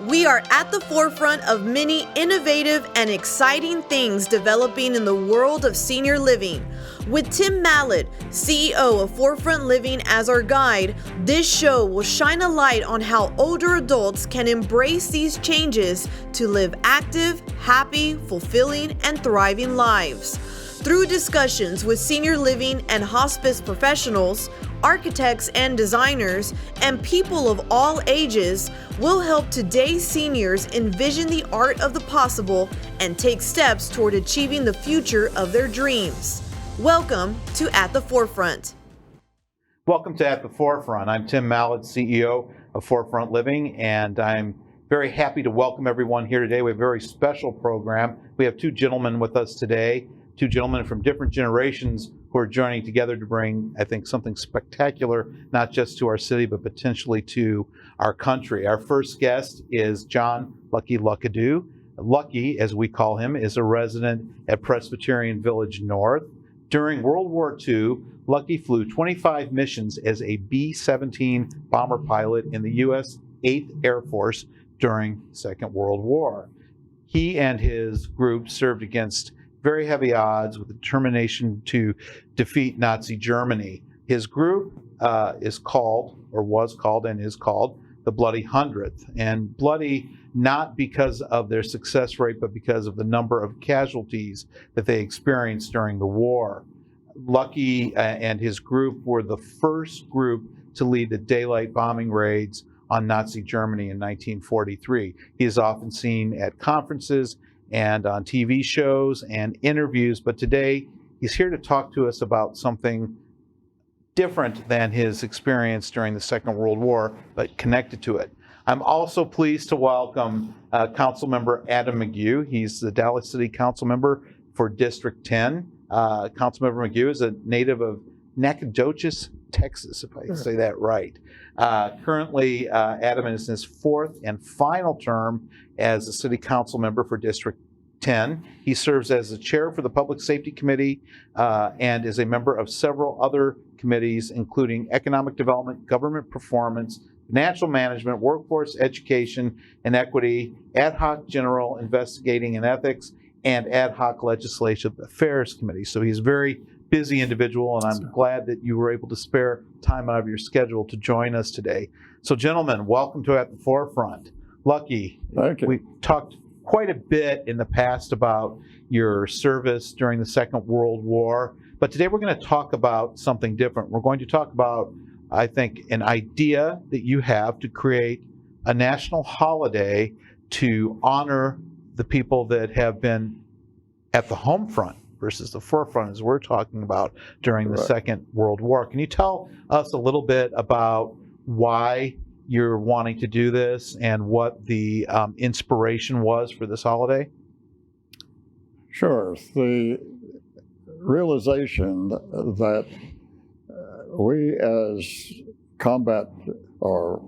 We are at the forefront of many innovative and exciting things developing in the world of senior living. With Tim Mallad, CEO of Forefront Living, as our guide, this show will shine a light on how older adults can embrace these changes to live active, happy, fulfilling, and thriving lives. Through discussions with senior living and hospice professionals, architects and designers, and people of all ages, will help today's seniors envision the art of the possible and take steps toward achieving the future of their dreams. Welcome to At the Forefront. Welcome to At the Forefront. I'm Tim Mallad, CEO of Forefront Living, and I'm very happy to welcome everyone here today. We have a very special program. We have two gentlemen with us today, two gentlemen from different generations who are joining together to bring, I think, something spectacular, not just to our city, but potentially to our country. Our first guest is John Luckadoo. Lucky, as we call him, is a resident at Presbyterian Village North. During World War II, Lucky flew 25 missions as a B-17 bomber pilot in the U.S. 8th Air Force during the Second World War. He and his group served against very heavy odds with determination to defeat Nazi Germany. His group was called the Bloody Hundredth, and bloody not because of their success rate, but because of the number of casualties that they experienced during the war. Lucky and his group were the first group to lead the daylight bombing raids on Nazi Germany in 1943. He is often seen at conferences and on TV shows and interviews, but today he's here to talk to us about something different than his experience during the Second World War, but connected to it. I'm also pleased to welcome Councilmember Adam McGough. He's the Dallas City Councilmember for District 10. Councilmember McGough is a native of Nacogdoches, Texas, if I say that right. Currently, Adam is in his fourth and final term as a City Council member for District 10. He serves as the chair for the Public Safety Committee and is a member of several other committees, including Economic Development, Government Performance, Financial Management, Workforce, Education, and Equity, Ad Hoc General Investigating and Ethics, and Ad Hoc Legislative Affairs Committee. So he's a very busy individual, and I'm glad that you were able to spare time out of your schedule to join us today. So gentlemen, welcome to At the Forefront. Lucky, thank you. We talked quite a bit in the past about your service during the Second World War, but today we're going to talk about something different. We're going to talk about, I think, an idea that you have to create a national holiday to honor the people that have been at the home front versus the forefront, as we're talking about during the Second World War. Can you tell us a little bit about why you're wanting to do this and what the inspiration was for this holiday? Sure. The realization that we as combat or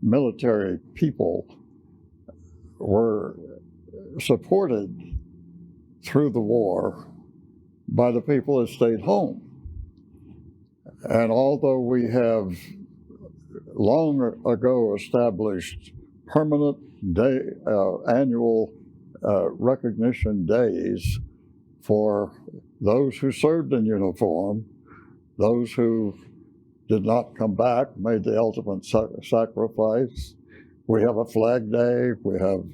military people were supported through the war by the people that stayed home. And although we have long ago established permanent annual recognition days for those who served in uniform, those who did not come back, made the ultimate sacrifice. We have a Flag Day, we have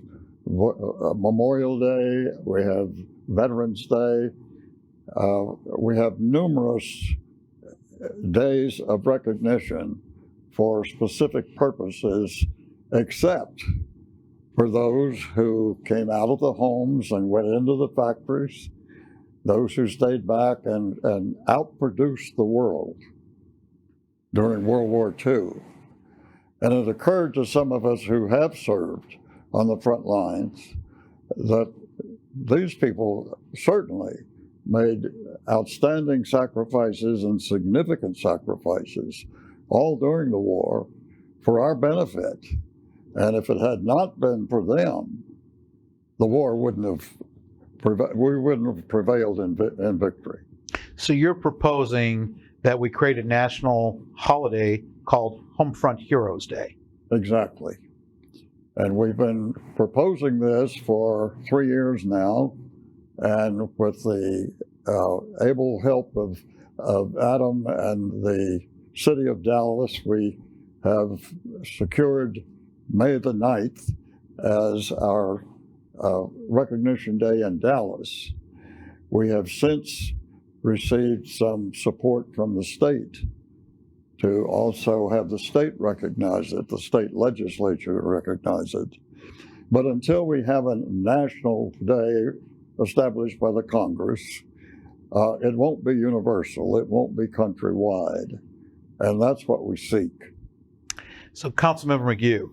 a Memorial Day, we have Veterans Day. We have numerous days of recognition for specific purposes, except for those who came out of the homes and went into the factories, those who stayed back and outproduced the world during World War II. And it occurred to some of us who have served on the front lines that these people certainly made outstanding sacrifices and significant sacrifices all during the war for our benefit. And if it had not been for them, the war wouldn't have prevailed in victory. So you're proposing that we create a national holiday called Homefront Heroes Day. Exactly. And we've been proposing this for 3 years now, and with the able help of Adam and the City of Dallas, we have secured May the 9th as our Recognition Day in Dallas. We have since received some support from the state to also have the state recognize it, the state legislature recognize it. But until we have a national day established by the Congress, it won't be universal, it won't be countrywide, and that's what we seek. So Councilmember McGough,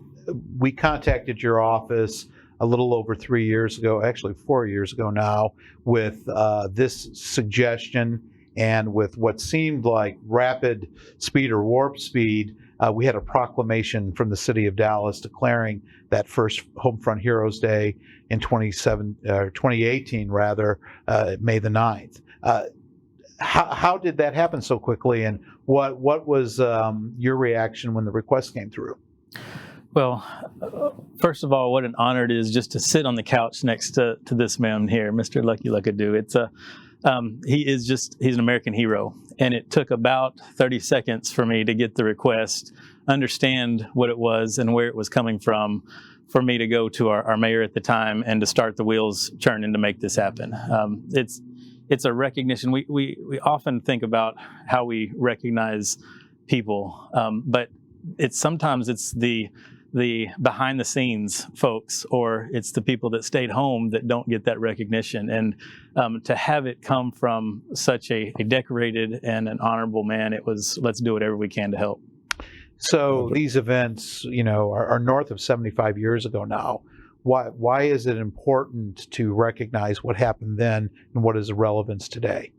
we contacted your office a little over 3 years ago, actually 4 years ago now, with this suggestion, and with what seemed like rapid speed or warp speed, we had a proclamation from the City of Dallas declaring that first Homefront Heroes Day in 2018, May the 9th. How did that happen so quickly, and what was your reaction when the request came through? Well, first of all, what an honor it is just to sit on the couch next to this man here, Mr. Luckadoo. It's he's an American hero, and it took about 30 seconds for me to get the request, understand what it was and where it was coming from, for me to go to our mayor at the time and to start the wheels churning to make this happen. It's a recognition. We often think about how we recognize people, but sometimes it's the behind the scenes folks, or it's the people that stayed home that don't get that recognition. And to have it come from such a decorated and an honorable man, it was, let's do whatever we can to help. So these events, are north of 75 years ago now. Why is it important to recognize what happened then, and what is the relevance today?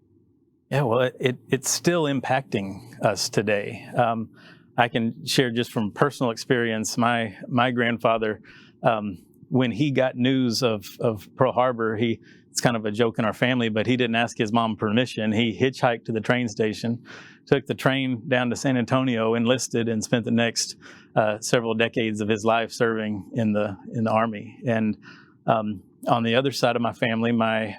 Yeah, well, it's still impacting us today. I can share just from personal experience. My grandfather, when he got news of Pearl Harbor, it's kind of a joke in our family, but he didn't ask his mom permission. He hitchhiked to the train station, took the train down to San Antonio, enlisted, and spent the next several decades of his life serving in the Army. And on the other side of my family, my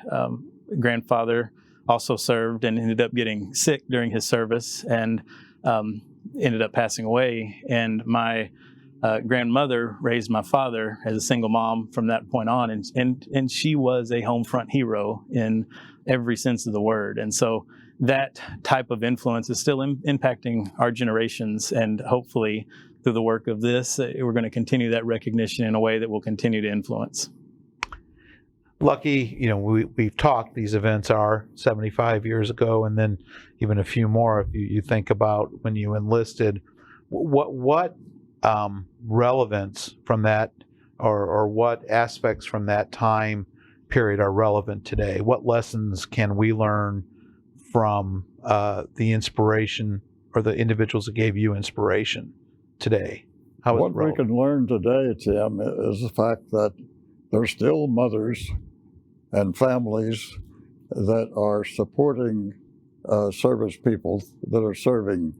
grandfather also served and ended up getting sick during his service, and ended up passing away. And my grandmother raised my father as a single mom from that point on, and she was a Homefront hero in every sense of the word. And so that type of influence is still impacting our generations, and hopefully through the work of this, we're going to continue that recognition in a way that will continue to influence. Lucky, we've talked, these events are 75 years ago, and then even a few more if you think about when you enlisted. What relevance from that, or what aspects from that time period are relevant today? What lessons can we learn from the inspiration, or the individuals that gave you inspiration today? What we can learn today, Tim, is the fact that there's still mothers and families that are supporting service people that are serving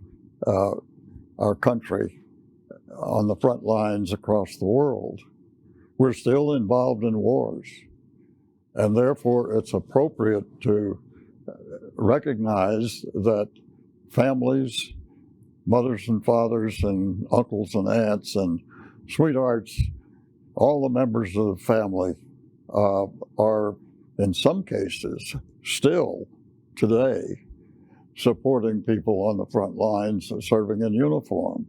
our country on the front lines across the world. We're still involved in wars, and therefore it's appropriate to recognize that families, mothers and fathers and uncles and aunts and sweethearts, all the members of the family are in some cases still today supporting people on the front lines serving in uniform.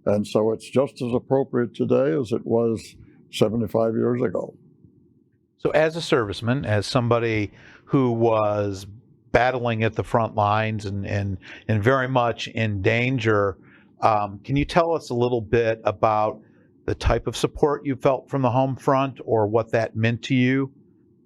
And so it's just as appropriate today as it was 75 years ago. So as a serviceman, as somebody who was battling at the front lines and very much in danger, can you tell us a little bit about the type of support you felt from the home front, or what that meant to you?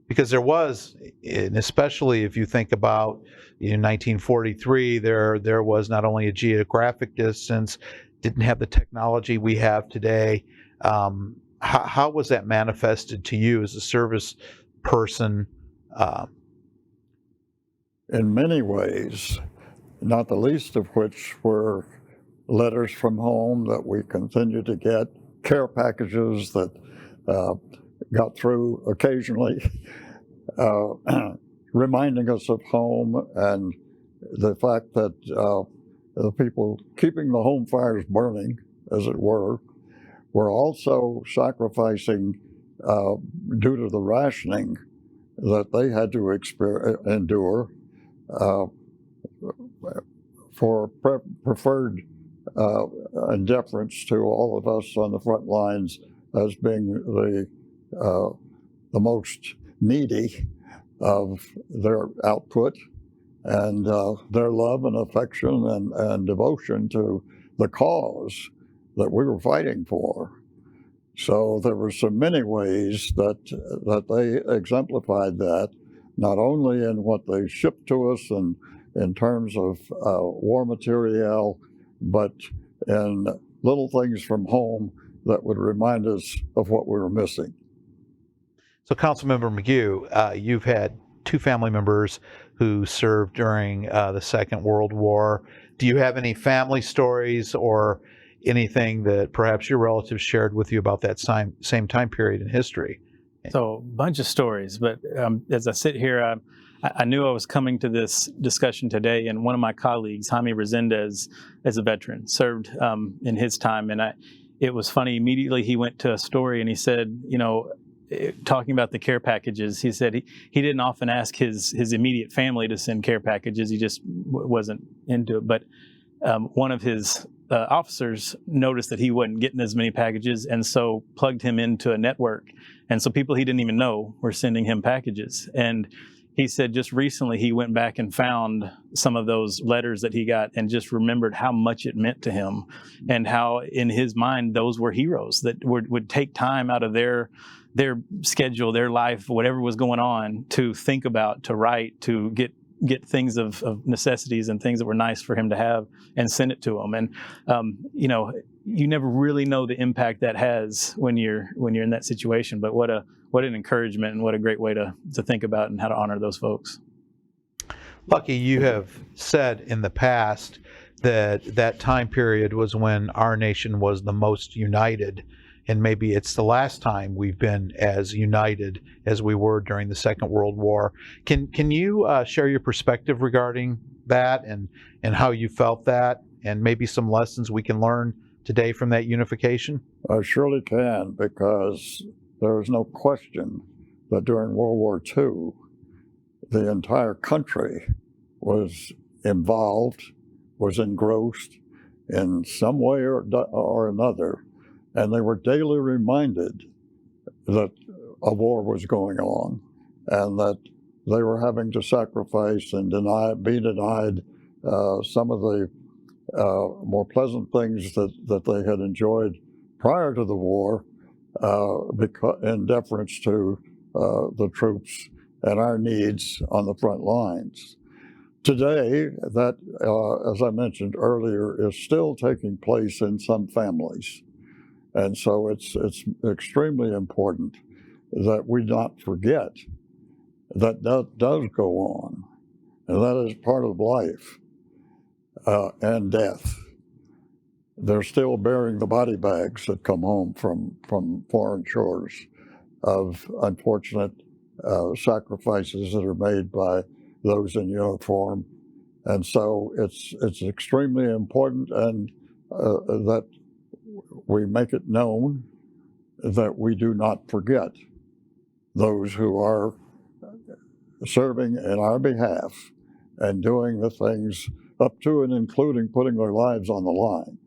Because there was, and especially if you think about 1943, there was not only a geographic distance, didn't have the technology we have today. How was that manifested to you as a service person? In many ways, not the least of which were letters from home that we continue to get care packages that got through occasionally, reminding us of home, and the fact that the people keeping the home fires burning, as it were also sacrificing due to the rationing that they had to endure for preferred in deference to all of us on the front lines as being the most needy of their output and their love and affection and devotion to the cause that we were fighting for. So there were so many ways that they exemplified that, not only in what they shipped to us and in terms of war material, but in little things from home that would remind us of what we were missing. So Councilmember McGough, you've had two family members who served during the Second World War. Do you have any family stories or anything that perhaps your relatives shared with you about that same time period in history? So a bunch of stories, but as I sit here, I knew I was coming to this discussion today, and one of my colleagues, Jaime Resendez, as a veteran, served in his time, and it was funny. Immediately he went to a story and he said, talking about the care packages, he said he didn't often ask his immediate family to send care packages. He just wasn't into it. But one of his officers noticed that he wasn't getting as many packages, and so plugged him into a network. And so people he didn't even know were sending him packages. And he said just recently he went back and found some of those letters that he got and just remembered how much it meant to him, and how in his mind those were heroes that would take time out of their schedule, their life, whatever was going on, to think about, to write, to get things of necessities and things that were nice for him to have and send it to him. And you never really know the impact that has when you're in that situation. But what an encouragement, and what a great way to think about and how to honor those folks. Lucky, you have said in the past that time period was when our nation was the most united, and maybe it's the last time we've been as united as we were during the Second World War. Can you share your perspective regarding that and how you felt that, and maybe some lessons we can learn today from that unification? I surely can, because there is no question that during World War II, the entire country was involved, was engrossed in some way or another, and they were daily reminded that a war was going on, and that they were having to sacrifice and be denied some of the more pleasant things that they had enjoyed prior to the war, in deference to the troops and our needs on the front lines. Today, that, as I mentioned earlier, is still taking place in some families. And so it's extremely important that we not forget that does go on, and that is part of life and death. They're still bearing the body bags that come home from foreign shores of unfortunate sacrifices that are made by those in uniform. And so it's extremely important, and that we make it known that we do not forget those who are serving in our behalf and doing the things up to and including putting their lives on the line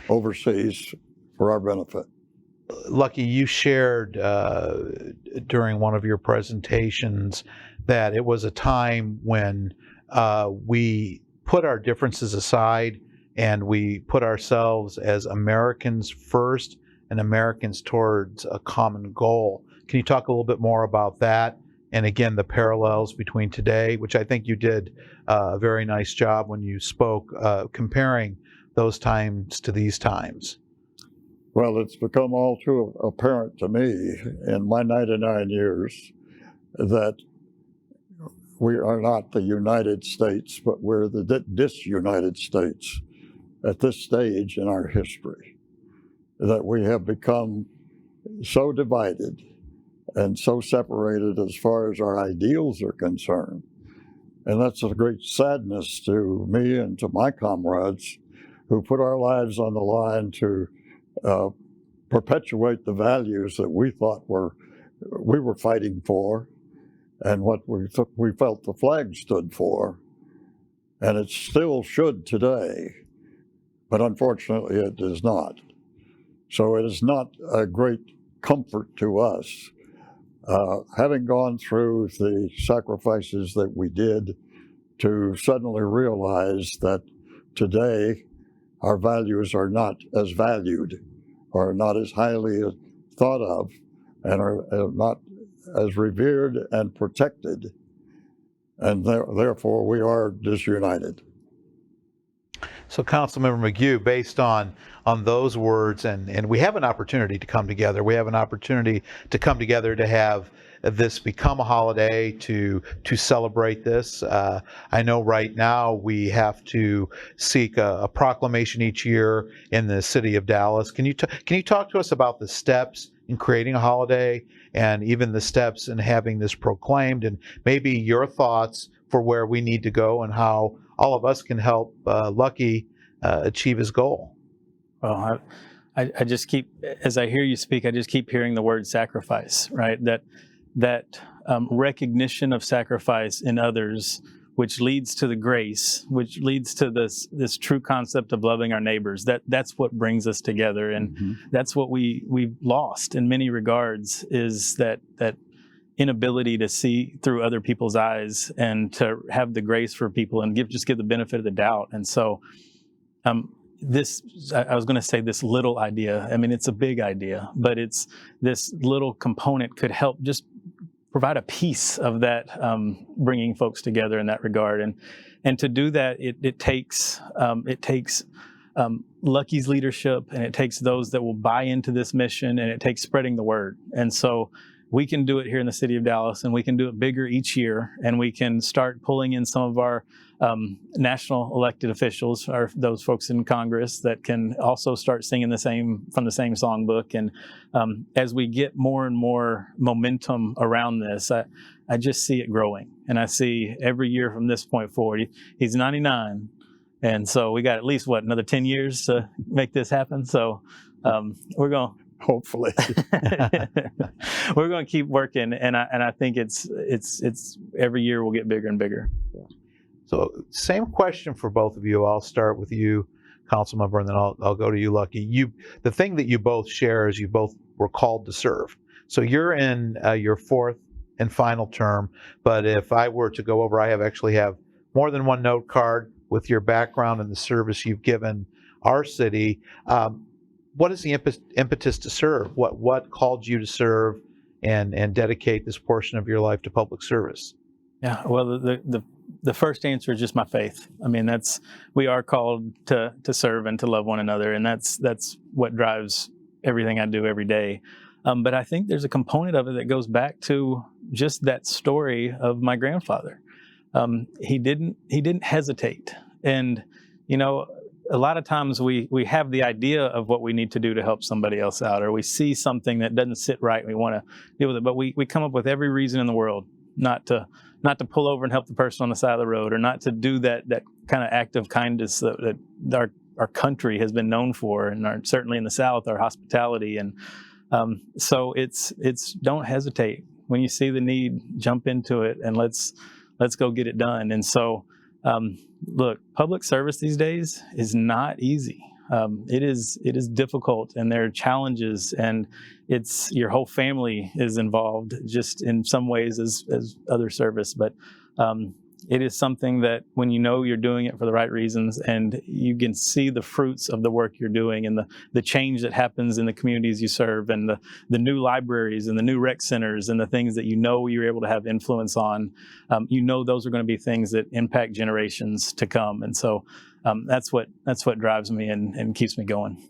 overseas for our benefit. Lucky, you shared during one of your presentations that it was a time when we put our differences aside and we put ourselves as Americans first and Americans towards a common goal. Can you talk a little bit more about that? And again, the parallels between today, which I think you did a very nice job when you spoke, comparing those times to these times. Well, it's become all too apparent to me in my 99 years that we are not the United States, but we're the disunited States at this stage in our history. that we have become so divided and so separated as far as our ideals are concerned. And that's a great sadness to me and to my comrades who put our lives on the line to perpetuate the values that we thought we were fighting for and what we felt the flag stood for. And it still should today, but unfortunately it does not. So it is not a great comfort to us, having gone through the sacrifices that we did, to suddenly realize that today our values are not as valued, or not as highly thought of, and are not as revered and protected, and therefore we are disunited. So Councilmember McGough, based on those words, and we have an opportunity to come together. We have an opportunity to come together to have this become a holiday, to celebrate this. I know right now we have to seek a proclamation each year in the city of Dallas. Can you talk to us about the steps in creating a holiday, and even the steps in having this proclaimed, and maybe your thoughts for where we need to go and how all of us can help Lucky achieve his goal? Well, I just keep, as I hear you speak, I just keep hearing the word sacrifice, right? That recognition of sacrifice in others, which leads to the grace, which leads to this true concept of loving our neighbors. That's what brings us together, and that's what we've lost in many regards, is that inability to see through other people's eyes and to have the grace for people and give the benefit of the doubt. And so I was going to say this little idea. I mean, it's a big idea, but it's this little component could help just provide a piece of that, bringing folks together in that regard. And to do that, it takes Lucky's leadership, and it takes those that will buy into this mission, and it takes spreading the word. And so we can do it here in the city of Dallas, and we can do it bigger each year, and we can start pulling in some of our national elected officials, or those folks in Congress that can also start singing from the same songbook. And as we get more and more momentum around this, I just see it growing, and I see every year from this point forward. He's 99, and so we got at least another 10 years to make this happen. So we're going. Hopefully, we're going to keep working, and I think it's every year we'll get bigger and bigger. So, same question for both of you. I'll start with you, Councilmember, and then I'll go to you, Lucky. The thing that you both share is you both were called to serve. So you're in your fourth and final term. But if I were to go over, I actually have more than one note card with your background and the service you've given our city. What is the impetus to serve? What called you to serve and dedicate this portion of your life to public service? Yeah, well, the first answer is just my faith. I mean, we are called to serve and to love one another, and that's what drives everything I do every day. But I think there's a component of it that goes back to just that story of my grandfather. He didn't hesitate, and a lot of times we have the idea of what we need to do to help somebody else out, or we see something that doesn't sit right and we want to deal with it, but we come up with every reason in the world not to pull over and help the person on the side of the road, or not to do that kind of act of kindness that our country has been known for, and certainly in the South, our hospitality. And so it's don't hesitate. When you see the need, jump into it, and let's go get it done. And so look, public service these days is not easy. It is difficult, and there are challenges, and your whole family is involved, just in some ways as other service. But it is something that when you're doing it for the right reasons, and you can see the fruits of the work you're doing, and the change that happens in the communities you serve, and the new libraries and the new rec centers, and the things that you're able to have influence on, those are going to be things that impact generations to come. And so that's what drives me and keeps me going.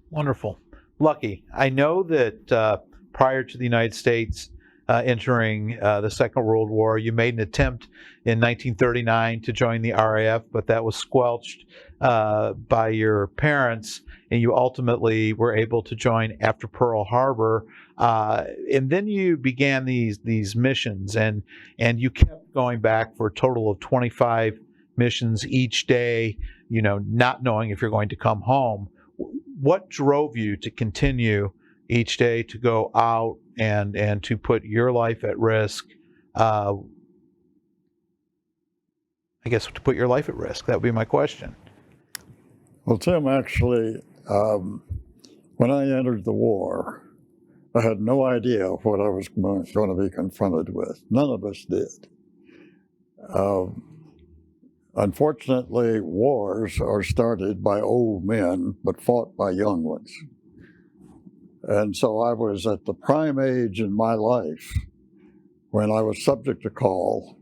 Wonderful. Lucky, I know that prior to the United States entering the Second World War, you made an attempt in 1939 to join the RAF, but that was squelched by your parents, and you ultimately were able to join after Pearl Harbor. And then you began these missions, and you kept going back for a total of 25 missions each day, not knowing if you're going to come home. What drove you to continue each day to go out and to put your life at risk? I guess to put your life at risk. That would be my question. Well, Tim, actually, when I entered the war, I had no idea what I was going to be confronted with. None of us did. Unfortunately, wars are started by old men, but fought by young ones. And so I was at the prime age in my life when I was subject to call.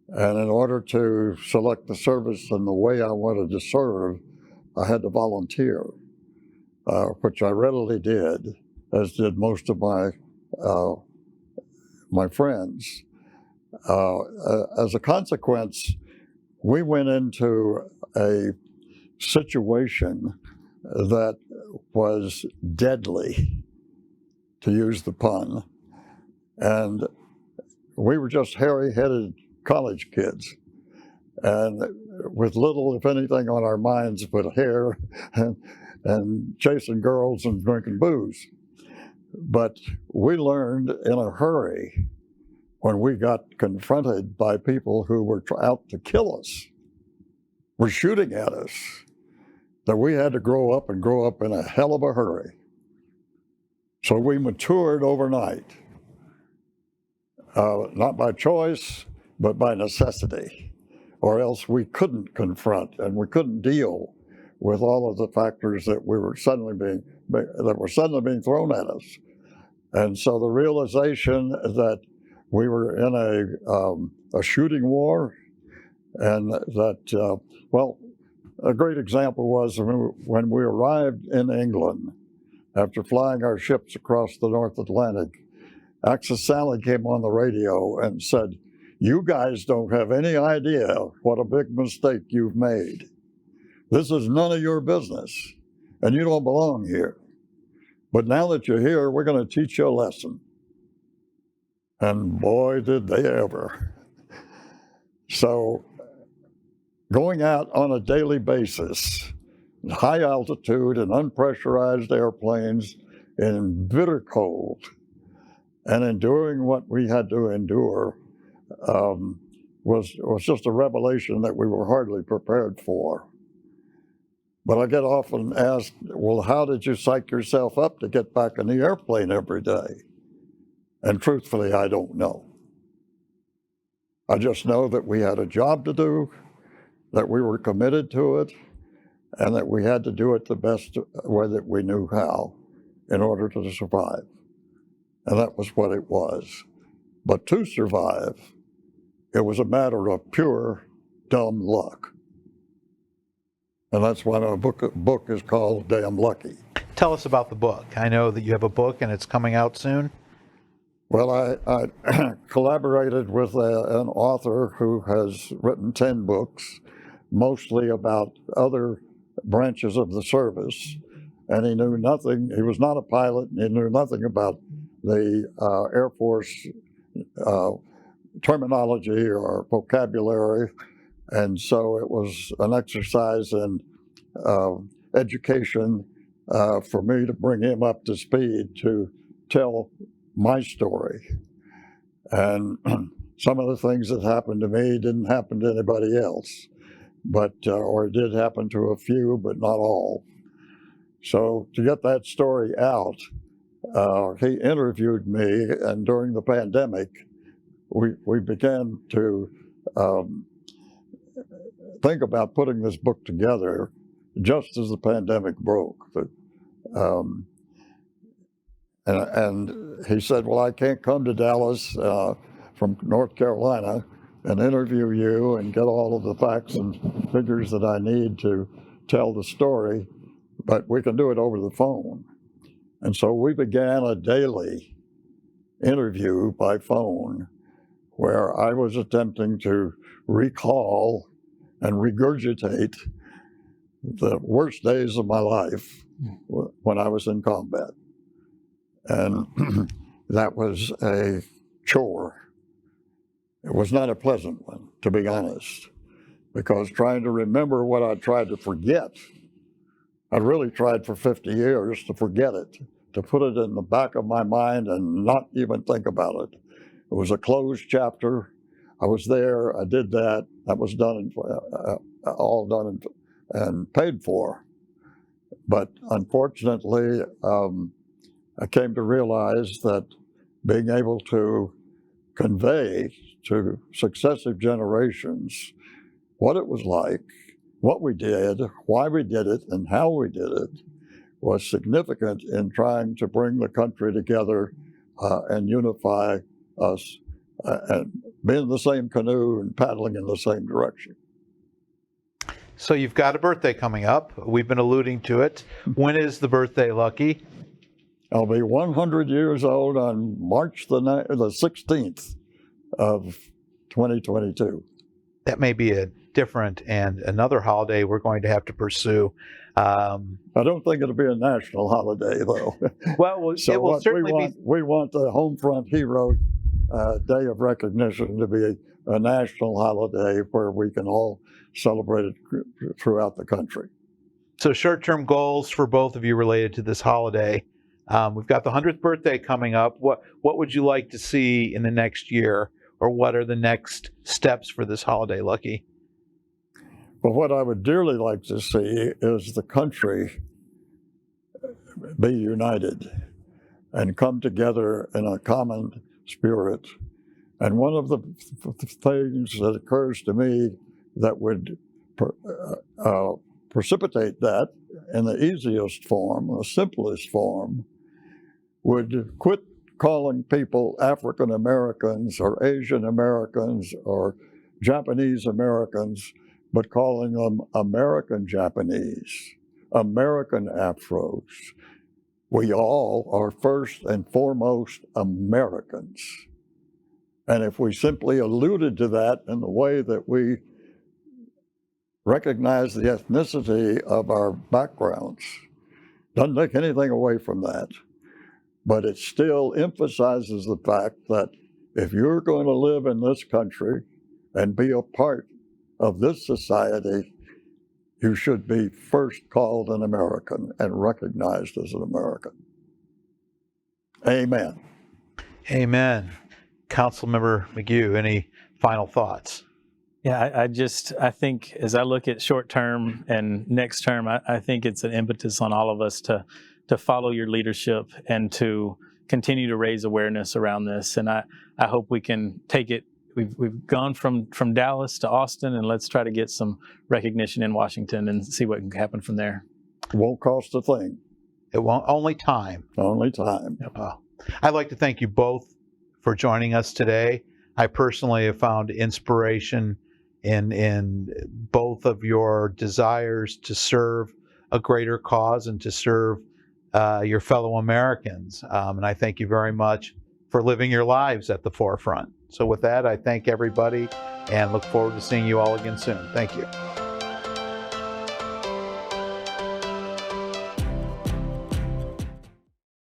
And in order to select the service in the way I wanted to serve, I had to volunteer, which I readily did, as did most of my friends. As a consequence, we went into a situation that was deadly, to use the pun. And we were just hairy-headed college kids, and with little, if anything, on our minds but hair and chasing girls and drinking booze. But we learned in a hurry, when we got confronted by people who were out to kill us, were shooting at us, that we had to grow up in a hell of a hurry. So we matured overnight, not by choice, but by necessity, or else we couldn't confront and we couldn't deal with all of the factors that were suddenly being thrown at us. And so the realization that we were in a shooting war, and that, a great example was when we arrived in England, after flying our ships across the North Atlantic, Axis Sally came on the radio and said, "You guys don't have any idea what a big mistake you've made. This is none of your business, and you don't belong here. But now that you're here, we're going to teach you a lesson." And boy, did they ever. So going out on a daily basis, high altitude and unpressurized airplanes in bitter cold, and enduring what we had to endure was just a revelation that we were hardly prepared for. But I get often asked, well, how did you psych yourself up to get back in the airplane every day? And truthfully, I don't know. I just know that we had a job to do, that we were committed to it, and that we had to do it the best way that we knew how in order to survive. And that was what it was. But to survive, it was a matter of pure dumb luck. And that's why my book is called Damn Lucky. Tell us about the book. I know that you have a book and it's coming out soon. Well, I collaborated with an author who has written 10 books, mostly about other branches of the service. And he knew nothing, he was not a pilot, and he knew nothing about the Air Force terminology or vocabulary. And so it was an exercise in education for me to bring him up to speed to tell my story. And some of the things that happened to me didn't happen to anybody else, but or it did happen to a few, but not all. So to get that story out, he interviewed me, and during the pandemic, we began to think about putting this book together just as the pandemic broke. And he said, well, I can't come to Dallas from North Carolina and interview you and get all of the facts and figures that I need to tell the story, but we can do it over the phone. And so we began a daily interview by phone where I was attempting to recall and regurgitate the worst days of my life when I was in combat. And that was a chore. It was not a pleasant one, to be honest, because trying to remember what I tried to forget, I really tried for 50 years to forget it, to put it in the back of my mind and not even think about it. It was a closed chapter. I was there, I did that, that was done, all done and paid for. But unfortunately, I came to realize that being able to convey to successive generations what it was like, what we did, why we did it, and how we did it was significant in trying to bring the country together and unify us and be in the same canoe and paddling in the same direction. So you've got a birthday coming up. We've been alluding to it. When is the birthday, Lucky? I'll be 100 years old on March the 16th of 2022. That may be a different and another holiday we're going to have to pursue. I don't think it'll be a national holiday, though. Well, So it will what certainly we want the Homefront Heroes Day of Recognition to be a national holiday where we can all celebrate it throughout the country. So short-term goals for both of you related to this holiday. We've got the 100th birthday coming up. What would you like to see in the next year, or what are the next steps for this holiday, Lucky? But what I would dearly like to see is the country be united and come together in a common spirit. And one of the things that occurs to me that would precipitate that in the easiest form, the simplest form, would quit calling people African Americans or Asian Americans or Japanese Americans, but calling them American Japanese, American Afros. We all are first and foremost Americans. And if we simply alluded to that in the way that we recognize the ethnicity of our backgrounds, doesn't take anything away from that. But it still emphasizes the fact that if you're going to live in this country and be a part of this society, you should be first called an American and recognized as an American. Amen. Amen. Councilmember McGough, any final thoughts? Yeah, I think as I look at short term and next term, I think it's an impetus on all of us to follow your leadership and to continue to raise awareness around this. And I hope we can take it. We've gone from Dallas to Austin, and let's try to get some recognition in Washington and see what can happen from there. Won't cost a thing. It won't. Only time. Only time. Well, I'd like to thank you both for joining us today. I personally have found inspiration in both of your desires to serve a greater cause and to serve your fellow Americans. And I thank you very much for living your lives at the forefront. So with that, I thank everybody and look forward to seeing you all again soon. Thank you.